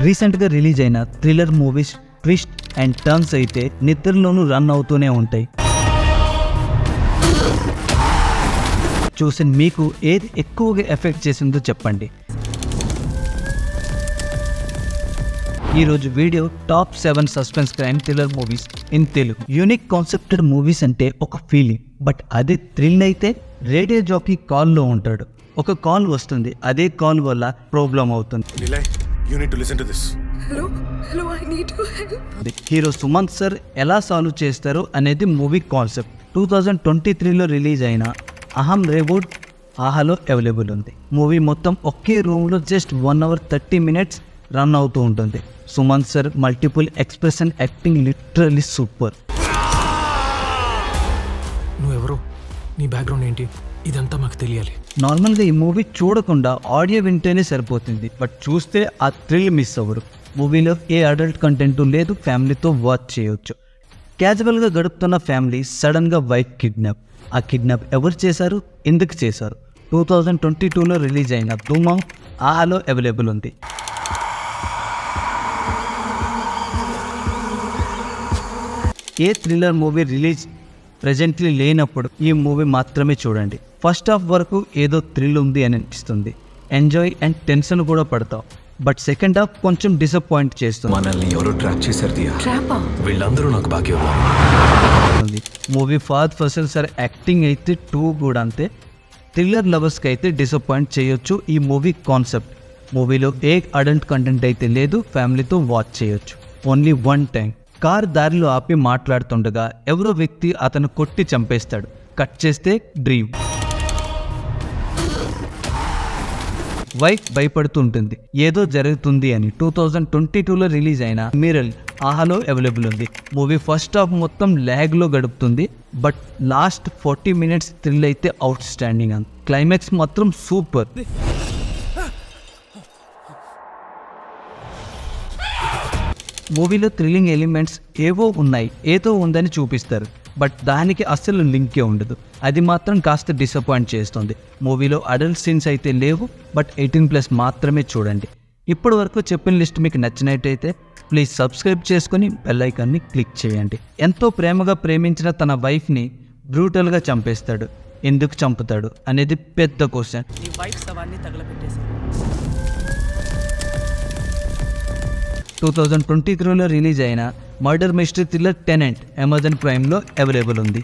రీసెంట్గా రిలీజ్ అయిన thriller movies twist and turns అయితే నిద్రలోనూ రన్ అవుతూనే ఉంటాయి. చూసి మీకు ఏది ఎక్కువగా ఎఫెక్ట్ చేసిందో చెప్పండి. ఈరోజు video top 7 suspense crime thriller movies in Telugu. Unique కాన్సెప్టెడ్ movies అంటే ఒక ఫీలింగ్, బట్ అదే థ్రిల్ అయితే రేడియో జాకీ కాల్లో ఉంటాడు. ఒక కాల్ వస్తుంది, అదే కాల్ వల్ల ప్రాబ్లం అవుతుంది. హీరో సుమంత్ సార్ ఎలా సాల్వ్ చేస్తారు అనేది మూవీ కాన్సెప్ట్. 2023లో రిలీజ్ అయిన అహం రేబూట్ ఆహాలో అవైలబుల్ ఉంది. మూవీ మొత్తం ఒకే రూమ్లో జస్ట్ 1 hour 30 minutes రన్ అవుతూ ఉంటుంది. Sumanth sir multiple expression acting literally super. నువ్వెవరో, నీ బ్యాక్గ్రౌండ్ ఏంటి, ఇదంతా మాకు తెలియాలి. నార్మల్గా ఈ మూవీ చూడకుండా ఆడియో వింటేనే సరిపోతుంది, బట్ చూస్తే ఆ థ్రిల్ మిస్ అవ్వరు. మూవీలో ఏ అడల్ట్ కంటెంట్ లేదు, ఫ్యామిలీతో వాచ్ చేయొచ్చు. క్యాజువల్గా గడుపుతున్న ఫ్యామిలీ సడన్గా వైఫ్ కిడ్నాప్. ఆ కిడ్నాప్ ఎవరు చేశారు, ఎందుకు చేశారు? 2022లో రిలీజ్ అయిన ధూమం ఆహాలో అవైలబుల్ ఉంది. ఏ థ్రిల్లర్ మూవీ రిలీజ్ ప్రెజెంట్లీ లేనప్పుడు ఈ మూవీ మాత్రమే చూడండి. ఫస్ట్ హాఫ్ వరకు ఏదో థ్రిల్ ఉంది అని అనిపిస్తుంది, ఎంజాయ్ అండ్ టెన్షన్ కూడా పడతావు. బట్ సెకండ్ హాఫ్ కొంచెం డిసప్పాయింట్ చేస్తుంది. మనల్ని ఎవరో ట్రాప్ చేశారు దియా. వీళ్ళందరూ నాకు బాకీ ఉంది. Movie Fahd Fasal sir acting అయితే టూ కూడా అంతే. థ్రిల్లర్ లవర్స్కి అయితే డిసప్పాయింట్ చేయొచ్చు ఈ మూవీ కాన్సెప్ట్. మూవీలో ఏ అడల్ట్ కంటెంట్ అయితే లేదు, ఫ్యామిలీతో వాచ్ చేయొచ్చు. Only 1 time. కార్ దారిలో ఆపి మాట్లాడుతుండగా ఎవరో వ్యక్తి అతను కొట్టి చంపేస్తాడు. కట్ చేస్తే డ్రీమ్. వైఫ్ భయపడుతుంటుంది ఏదో జరుగుతుంది అని. 2022లో రిలీజ్ అయిన మిరల్ ఆహాలో అవైలబుల్ ఉంది. మూవీ ఫస్ట్ హాఫ్ మొత్తం ల్యాగ్లో గడుపుతుంది, బట్ లాస్ట్ 40 minutes థ్రిల్ అయితే అవుట్ స్టాండింగ్. అని క్లైమాక్స్ మాత్రం సూపర్. మూవీలో థ్రిల్లింగ్ ఎలిమెంట్స్ ఏవో ఉన్నాయి, ఏదో ఉందని చూపిస్తారు, బట్ దానికి అస్సలు లింకే ఉండదు. అది మాత్రం కాస్త డిసప్పాయింట్ చేస్తుంది. మూవీలో అడల్ట్ సీన్స్ అయితే లేవు, బట్ 18+ మాత్రమే చూడండి. ఇప్పటి వరకు చెప్పిన లిస్ట్ మీకు నచ్చినట్టయితే ప్లీజ్ సబ్స్క్రైబ్ చేసుకొని బెల్ ఐకాన్ని క్లిక్ చేయండి. ఎంతో ప్రేమగా ప్రేమించిన తన వైఫ్ని బ్రూటల్గా చంపేస్తాడు. ఎందుకు చంపుతాడు అనేది పెద్ద క్వశ్చన్. 2023లో రిలీజ్ అయిన murder mystery thriller tenant Amazon ప్రైమ్లో అవైలబుల్ ఉంది.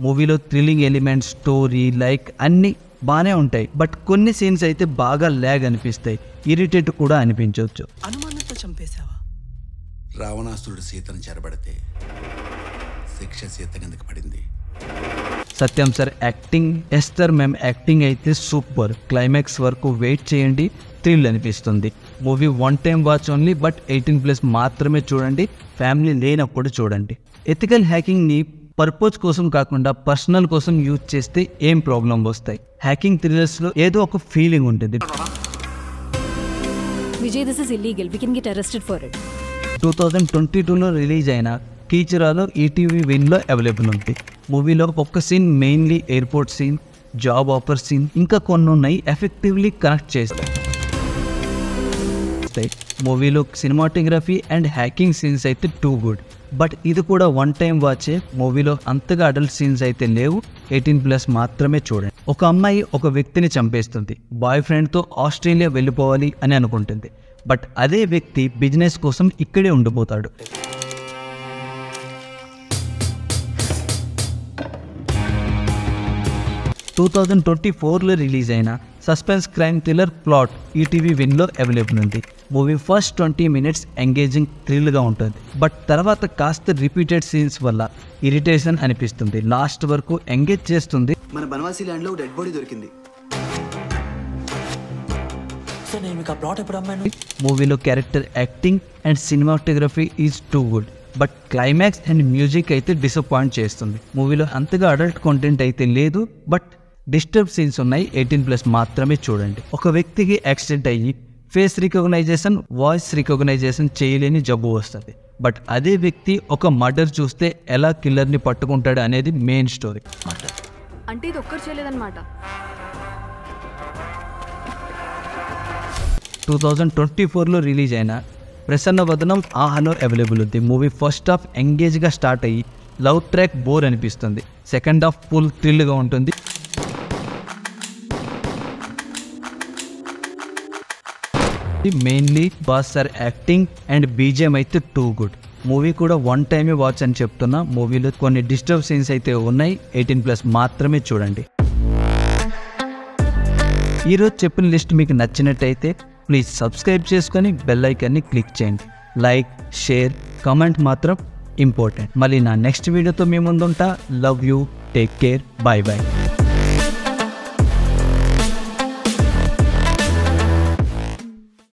మూవీలో థ్రిల్లింగ్ ఎలిమెంట్స్, స్టోరీ, అన్నీ బాగానే ఉంటాయి, బట్ కొన్ని సీన్స్ అయితే బాగా ల్యాగ్ అనిపిస్తాయి, ఇరిటేట్ కూడా అనిపించవచ్చు. అనుమానంతో చంపేశావా? రావణాసురుడు సీతను చెరబడితే శిక్ష సీత కిందకి పడింది. Satyam sir acting, Esther ma'am acting అయితే సూపర్. క్లైమాక్స్ వరకు వెయిట్ చేయండి, థ్రిల్ అనిపిస్తుంది. Movie 1 time watch only, but 18+ మాత్రమే చూడండి. ఫ్యామిలీ లేనప్పుడు చూడండి. ఎథికల్ హ్యాకింగ్ని పర్పస్ కోసం కాకుండా పర్సనల్ కోసం యూజ్ చేస్తే ఏం ప్రాబ్లం వస్తాయి? హ్యాకింగ్ థ్రిల్లర్స్లో ఏదో ఒక ఫీలింగ్ ఉంటుంది. Vijay, this is illegal. We can get arrested for it. 2022లో రిలీజ్ అయిన కీచరాలో ఈటీవీ విన్లో అవైలబుల్ ఉంది. మూవీలో ఒక్క scene mainly airport scene, job offer scene, ఇంకా కొన్ని ఉన్నాయి, ఎఫెక్టివ్లీ కనెక్ట్ చేస్తాయి. మూవీలో సినిమాటోగ్రఫీ అండ్ హ్యాకింగ్ సీన్స్ అయితే టూ గుడ్, బట్ ఇది కూడా 1 time వాచే. మూవీలో అంతగా అడల్ట్ సీన్స్ అయితే లేవు, 18+ మాత్రమే చూడండి. ఒక అమ్మాయి ఒక వ్యక్తిని చంపేస్తుంది. బాయ్ ఫ్రెండ్తో ఆస్ట్రేలియా వెళ్ళిపోవాలి అని అనుకుంటుంది, బట్ అదే వ్యక్తి బిజినెస్ కోసం ఇక్కడే ఉండిపోతాడు. 2024లో రిలీజ్ అయిన suspense crime thriller plot ETV విన్లో అవైలబుల్ ఉంది. మూవీ ఫస్ట్ 20 minutes ఎంగేజింగ్ థ్రిల్గా ఉంటుంది, బట్ తర్వాత కాస్త రిపీటెడ్ సీన్స్ వల్ల ఇరిటేషన్ అనిపిస్తుంది. లాస్ట్ వరకు ఎంగేజ్ చేస్తుంది. మన బనవాసి ల్యాండ్లో డెడ్ బాడీ దొరికింది. మూవీలో character acting and cinematography is too good, but climax and music అయితే డిసప్పాయింట్ చేస్తుంది. మూవీలో అంతగా అడల్ట్ కంటెంట్ అయితే లేదు, బట్ డిస్టర్బ్ సీన్స్ ఉన్నాయి, 18+ మాత్రమే చూడండి. ఒక వ్యక్తికి యాక్సిడెంట్ అయ్యి ఫేస్ రికగ్నైజేషన్, వాయిస్ రికగ్నైజేషన్ చేయలేని జబ్బు వస్తుంది, బట్ అదే వ్యక్తి ఒక మర్డర్ చూస్తే ఎలా కిల్లర్ని పట్టుకుంటాడు అనేది మెయిన్ స్టోరీ. అంటే ఇది ఒక్కరు చేయలేదన్నమాట. 2024లో రిలీజ్ అయిన ప్రసన్న వదనం ఆహాలో అవైలబుల్ ఉంది. మూవీ ఫస్ట్ హాఫ్ ఎంగేజ్గా స్టార్ట్ అయ్యి లవ్ ట్రాక్ బోర్ అనిపిస్తుంది. సెకండ్ హాఫ్ ఫుల్ థ్రిల్గా ఉంటుంది. Mainly boss sir acting and BGM అయితే టూ గుడ్. మూవీ కూడా వన్ టైమే వాచ్ అని చెప్తున్నా. మూవీలో కొన్ని డిస్టర్బ్ సీన్స్ అయితే ఉన్నాయి. 18+ మాత్రమే చూడండి. ఈరోజు చెప్పిన లిస్ట్ మీకు నచ్చినట్టయితే ప్లీజ్ సబ్స్క్రైబ్ చేసుకొని బెల్ ఐకాన్ని క్లిక్ చేయండి. లైక్, షేర్, కామెంట్ మాత్రం ఇంపార్టెంట్. మళ్ళీ నా నెక్స్ట్ వీడియోతో మీ ముందుంటా. Love you, take care, bye bye.